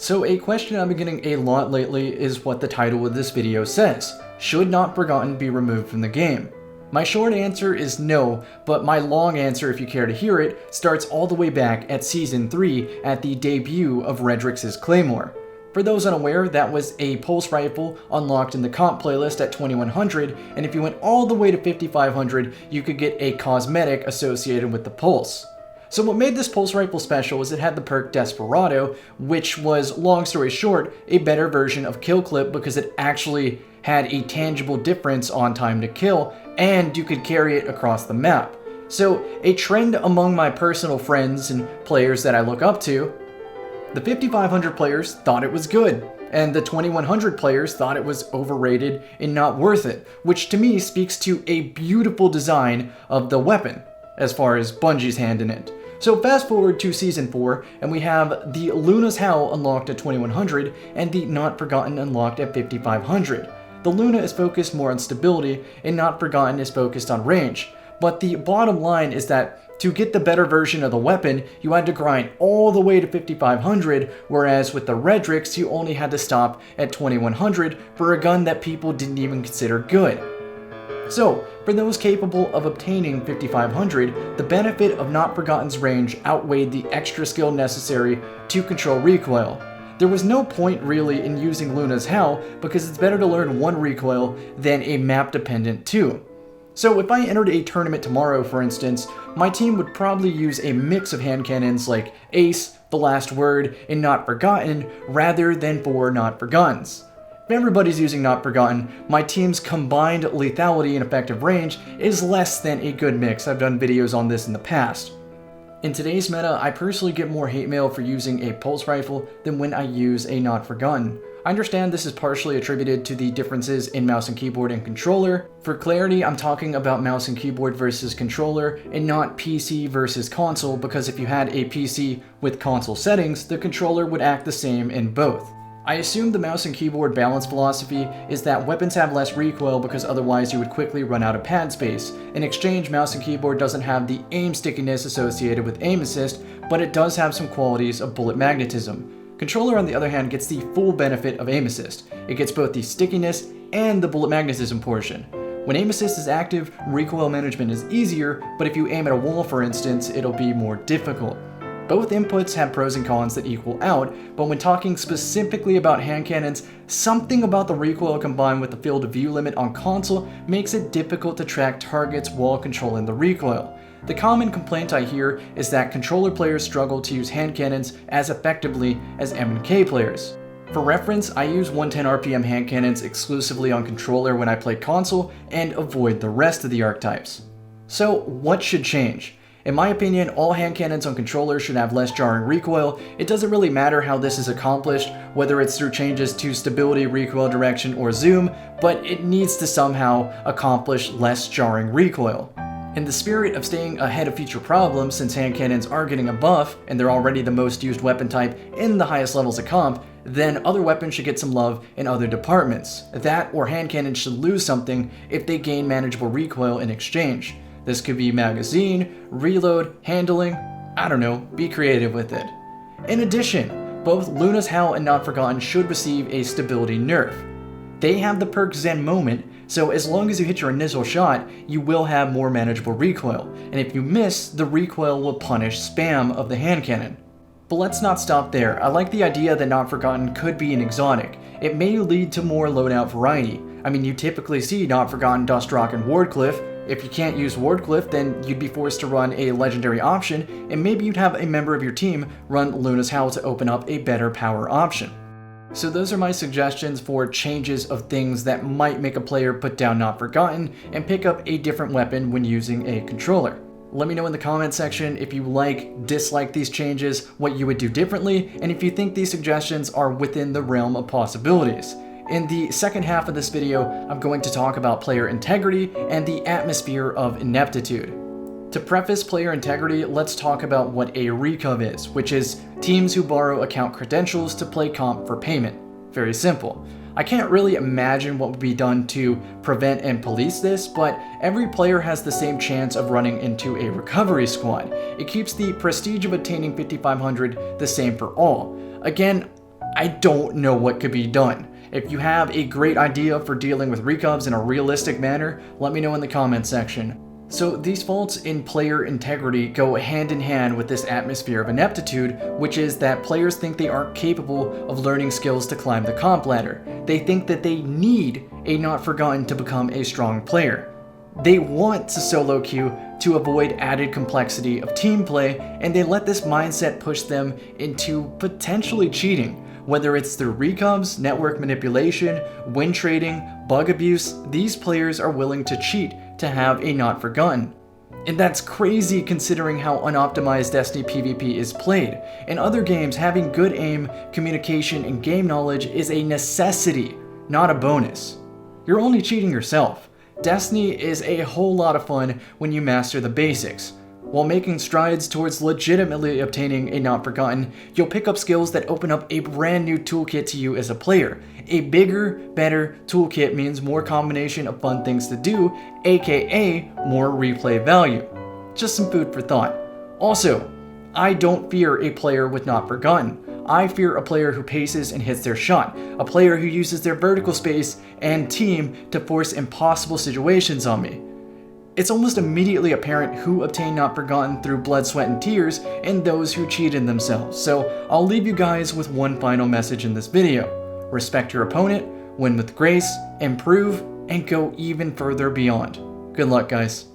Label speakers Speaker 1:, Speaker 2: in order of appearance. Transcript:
Speaker 1: So a question I've been getting a lot lately is what the title of this video says. Should Not Forgotten be removed from the game? My short answer is no, but my long answer, if you care to hear it, starts all the way back at Season 3 at the debut of Redrix's Claymore. For those unaware, that was a pulse rifle unlocked in the comp playlist at 2100, and if you went all the way to 5500, you could get a cosmetic associated with the pulse. So what made this pulse rifle special is it had the perk Desperado, which was, long story short, a better version of Kill Clip because it actually had a tangible difference on time to kill, and you could carry it across the map. So a trend among my personal friends and players that I look up to, the 5500 players thought it was good, and the 2100 players thought it was overrated and not worth it, which to me speaks to a beautiful design of the weapon, as far as Bungie's hand in it. So fast forward to Season 4, and we have the Luna's Howl unlocked at 2100, and the Not Forgotten unlocked at 5500. The Luna is focused more on stability, and Not Forgotten is focused on range. But the bottom line is that to get the better version of the weapon, you had to grind all the way to 5500, whereas with the Redrix, you only had to stop at 2100 for a gun that people didn't even consider good. So, for those capable of obtaining 5500, the benefit of Not Forgotten's range outweighed the extra skill necessary to control recoil. There was no point really in using Luna's Howl because it's better to learn one recoil than a map-dependent two. So if I entered a tournament tomorrow, for instance, my team would probably use a mix of hand cannons like Ace, The Last Word, and Not Forgotten rather than 4 Not Forgottens. If everybody's using Not Forgotten, my team's combined lethality and effective range is less than a good mix. I've done videos on this in the past. In today's meta, I personally get more hate mail for using a pulse rifle than when I use a Not Forgotten. I understand this is partially attributed to the differences in mouse and keyboard and controller. For clarity, I'm talking about mouse and keyboard versus controller and not PC versus console, because if you had a PC with console settings, the controller would act the same in both. I assume the mouse and keyboard balance philosophy is that weapons have less recoil because otherwise you would quickly run out of pad space. In exchange, mouse and keyboard doesn't have the aim stickiness associated with aim assist, but it does have some qualities of bullet magnetism. Controller, on the other hand, gets the full benefit of aim assist. It gets both the stickiness and the bullet magnetism portion. When aim assist is active, recoil management is easier, but if you aim at a wall, for instance, it'll be more difficult. Both inputs have pros and cons that equal out, but when talking specifically about hand cannons, something about the recoil combined with the field of view limit on console makes it difficult to track targets while controlling the recoil. The common complaint I hear is that controller players struggle to use hand cannons as effectively as M&K players. For reference, I use 110 RPM hand cannons exclusively on controller when I play console and avoid the rest of the archetypes. So what should change? In my opinion, all hand cannons on controllers should have less jarring recoil. It doesn't really matter how this is accomplished, whether it's through changes to stability, recoil direction, or zoom, but it needs to somehow accomplish less jarring recoil. In the spirit of staying ahead of future problems, since hand cannons are getting a buff, and they're already the most used weapon type in the highest levels of comp, then other weapons should get some love in other departments. That or hand cannons should lose something if they gain manageable recoil in exchange. This could be magazine, reload, handling, I don't know, be creative with it. In addition, both Luna's Howl and Not Forgotten should receive a stability nerf. They have the perk Zen Moment, so as long as you hit your initial shot, you will have more manageable recoil, and if you miss, the recoil will punish spam of the hand cannon. But let's not stop there. I like the idea that Not Forgotten could be an exotic. It may lead to more loadout variety. I mean, you typically see Not Forgotten, Dustrock, and Wardcliff. If you can't use Wardcliff, then you'd be forced to run a legendary option, and maybe you'd have a member of your team run Luna's Howl to open up a better power option. So those are my suggestions for changes of things that might make a player put down Not Forgotten and pick up a different weapon when using a controller. Let me know in the comment section if you dislike these changes, what you would do differently, and if you think these suggestions are within the realm of possibilities. In the second half of this video, I'm going to talk about player integrity and the atmosphere of ineptitude. To preface player integrity, let's talk about what a recov is, which is teams who borrow account credentials to play comp for payment. Very simple. I can't really imagine what would be done to prevent and police this, but every player has the same chance of running into a recovery squad. It keeps the prestige of attaining 5500 the same for all. Again, I don't know what could be done. If you have a great idea for dealing with recubs in a realistic manner, let me know in the comment section. So these faults in player integrity go hand in hand with this atmosphere of ineptitude, which is that players think they aren't capable of learning skills to climb the comp ladder. They think that they need a Not Forgotten to become a strong player. They want to solo queue to avoid added complexity of team play, and they let this mindset push them into potentially cheating. Whether it's through recubs, network manipulation, win trading, bug abuse, these players are willing to cheat to have a Not Forgotten. And that's crazy considering how unoptimized Destiny PvP is played. In other games, having good aim, communication, and game knowledge is a necessity, not a bonus. You're only cheating yourself. Destiny is a whole lot of fun when you master the basics. While making strides towards legitimately obtaining a Not Forgotten, you'll pick up skills that open up a brand new toolkit to you as a player. A bigger, better toolkit means more combination of fun things to do, aka more replay value. Just some food for thought. Also, I don't fear a player with Not Forgotten. I fear a player who paces and hits their shot, a player who uses their vertical space and team to force impossible situations on me. It's almost immediately apparent who obtain Not Forgotten through blood, sweat, and tears, and those who cheated themselves. So I'll leave you guys with one final message in this video. Respect your opponent, win with grace, improve, and go even further beyond. Good luck, guys.